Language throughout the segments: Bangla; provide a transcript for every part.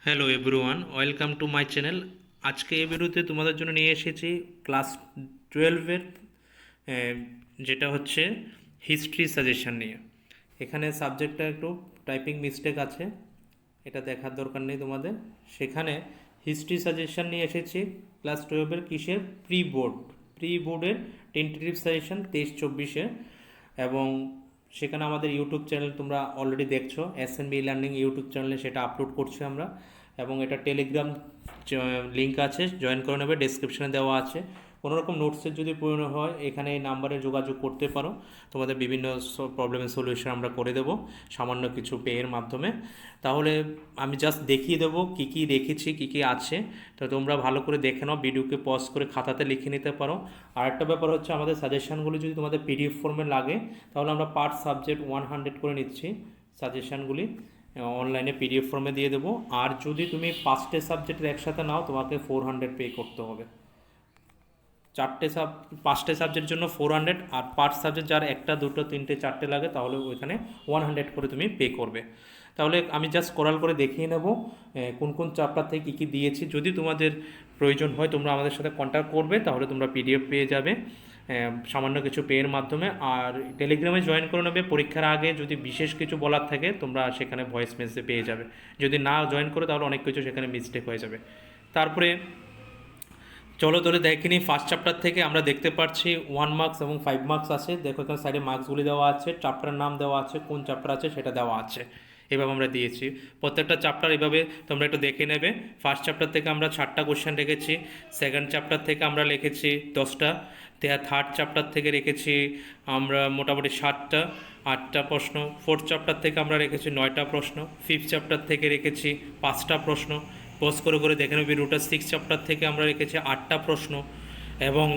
Hello everyone, welcome to my channel. আজকে এই ভিডিওতে তোমাদের জন্য নিয়ে এসেছি ক্লাস 12-এর যেটা হচ্ছে হিস্ট্রি সাজেশন নিয়ে। এখানে সাবজেক্টটা একটু টাইপিং মিস্টেক আছে, এটা দেখার দরকার নেই তোমাদের। সেখানে হিস্ট্রি সাজেশন নিয়ে এসেছি ক্লাস 12-এর কিসের প্রি বোর্ডের টেন্টেটিভ সাজেশন 23-24-এর। এবং সেখানে আমাদের ইউটিউব চ্যানেল তোমরা অলরেডি দেখছো, SNB লার্নিং ইউটিউব চ্যানেলে সেটা আপলোড করছি আমরা। এবং এটা টেলিগ্রাম লিঙ্ক আছে, জয়েন করে নেবে, ডেসক্রিপশনে দেওয়া আছে। কোনো রকম নোটসের যদি প্রয়োজন হয় এখানে এই নাম্বারে যোগাযোগ করতে পারো, তোমাদের বিভিন্ন প্রবলেমের সলিউশন আমরা করে দেবো সামান্য কিছু পেয়ের মাধ্যমে। তাহলে আমি জাস্ট দেখিয়ে দেবো কী কী রেখেছি, কী কী আছে, তো তোমরা ভালো করে দেখে নাও, ভিডিওকে পজ করে খাতাতে লিখে নিতে পারো। আর একটা ব্যাপার হচ্ছে, আমাদের সাজেশানগুলি যদি তোমাদের PDF ফর্মে লাগে তাহলে আমরা পার সাবজেক্ট 100 করে নিচ্ছি সাজেশানগুলি, অনলাইনে PDF ফর্মে দিয়ে দেবো। আর যদি তুমি 5টে সাবজেক্টের একসাথে নাও তোমাকে 400 পে করতে হবে। 5টে সাবজেক্টের জন্য 400, আর পার সাবজেক্ট যার 1টা 2টো 3টে 4টে লাগে তাহলে ওইখানে 100 করে তুমি পে করবে। তাহলে আমি জাস্ট কোরাল করে দেখিয়ে নেব কোন কোন চ্যাপ্টার থেকে কী কী দিয়েছি। যদি তোমাদের প্রয়োজন হয় তোমরা আমাদের সাথে কন্ট্যাক্ট করবে, তাহলে তোমরা PDF পেয়ে যাবে সামান্য কিছু পেয়ের মাধ্যমে। আর টেলিগ্রামে জয়েন করে নেবে, পরীক্ষার আগে যদি বিশেষ কিছু বলার থাকে তোমরা সেখানে ভয়েস মেসেজে পেয়ে যাবে। যদি না জয়েন করে তাহলে অনেক কিছু সেখানে মিস্টেক হয়ে যাবে। তারপরে চলো তাহলে দেখে নিই। ফার্স্ট চ্যাপ্টার থেকে আমরা দেখতে পাচ্ছি 1 মার্কস এবং 5 মার্কস আছে। দেখো এখানে সাইডে মার্কসগুলি দেওয়া আছে, চ্যাপ্টারের নাম দেওয়া আছে, কোন চ্যাপ্টার আছে সেটা দেওয়া আছে, এভাবে আমরা দিয়েছি। প্রত্যেকটা চ্যাপ্টার এভাবে তোমরা একটু দেখে নেবে। ফার্স্ট চ্যাপ্টার থেকে আমরা 4টা কোশ্চেন রেখেছি, সেকেন্ড চ্যাপ্টার থেকে আমরা লিখেছি 10টা, থার্ড চ্যাপ্টার থেকে রেখেছি আমরা মোটামুটি 7টা, 8টা প্রশ্ন। ফোর্থ চ্যাপ্টার থেকে আমরা রেখেছি 9টা প্রশ্ন। ফিফথ চ্যাপ্টার থেকে রেখেছি 5টা প্রশ্ন। পোজ করে করে দেখে নেবে ভিডিওটা। 6 চ্যাপ্টার থেকে আমরা রেখেছি 8টা প্রশ্ন, এবং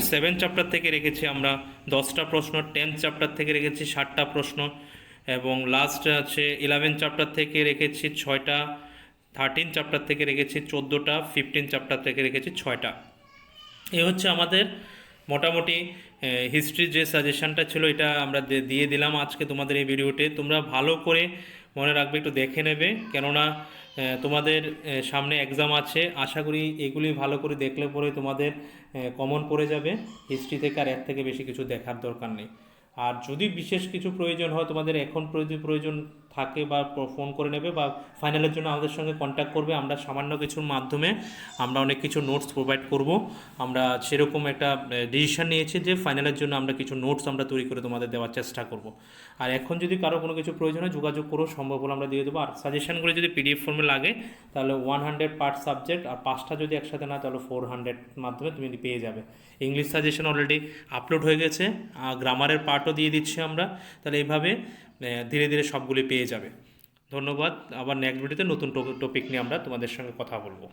7 চ্যাপ্টার থেকে রেখেছি আমরা 10টা প্রশ্ন। 10th চ্যাপ্টার থেকে রেখেছি 60টা প্রশ্ন, এবং লাস্ট আছে 11 চ্যাপ্টার থেকে রেখেছি 6টা। 13 চ্যাপ্টার থেকে রেখেছি 14টা। 15 চ্যাপ্টার থেকে রেখেছি 6টা। এ হচ্ছে আমাদের মোটামুটি হিস্ট্রির যে সাজেশানটা ছিল এটা আমরা দিয়ে দিলাম আজকে তোমাদের এই ভিডিওতে। তোমরা ভালো করে মনে রাখবে, একটু দেখে নেবে, কেননা তোমাদের সামনে এক্সাম আছে। আশা করি এগুলি ভালো করে দেখলে পরে তোমাদের কমন পড়ে যাবে হিস্ট্রি থেকে, আর এর থেকে বেশি কিছু দেখার দরকার নেই। আর যদি বিশেষ কিছু প্রয়োজন হয় তোমাদের, এখন যদি প্রয়োজন থাকে বা ফোন করে নেবে বা ফাইনালের জন্য আমাদের সঙ্গে কন্ট্যাক্ট করবে। আমরা সামান্য কিছুর মাধ্যমে আমরা অনেক কিছু নোটস প্রোভাইড করব। আমরা সেরকম একটা ডিসিশন নিয়েছি যে ফাইনালের জন্য আমরা কিছু নোটস আমরা তৈরি করে তোমাদের দেওয়ার চেষ্টা করব। আর এখন যদি কারো কোনো কিছু প্রয়োজন হয় যোগাযোগ করো, সম্ভব হলে আমরা দিয়ে দেবো। আর সাজেশনগুলো যদি PDF ফর্মে লাগে তাহলে 100 পার সাবজেক্ট, আর 5টা যদি একসাথে না তাহলে 400 মাধ্যমে তুমি পেয়ে যাবে। ইংলিশ সাজেশন অলরেডি আপলোড হয়ে গেছে, গ্রামারের পার্টও দিয়ে দিচ্ছি আমরা। তাহলে এইভাবে ধীরে ধীরে সবগুলি পেয়ে যাবে। ধন্যবাদ। আবার নেক্সট ভিডিওতে নতুন টপিক নিয়ে আমরা তোমাদের সঙ্গে কথা বলবো।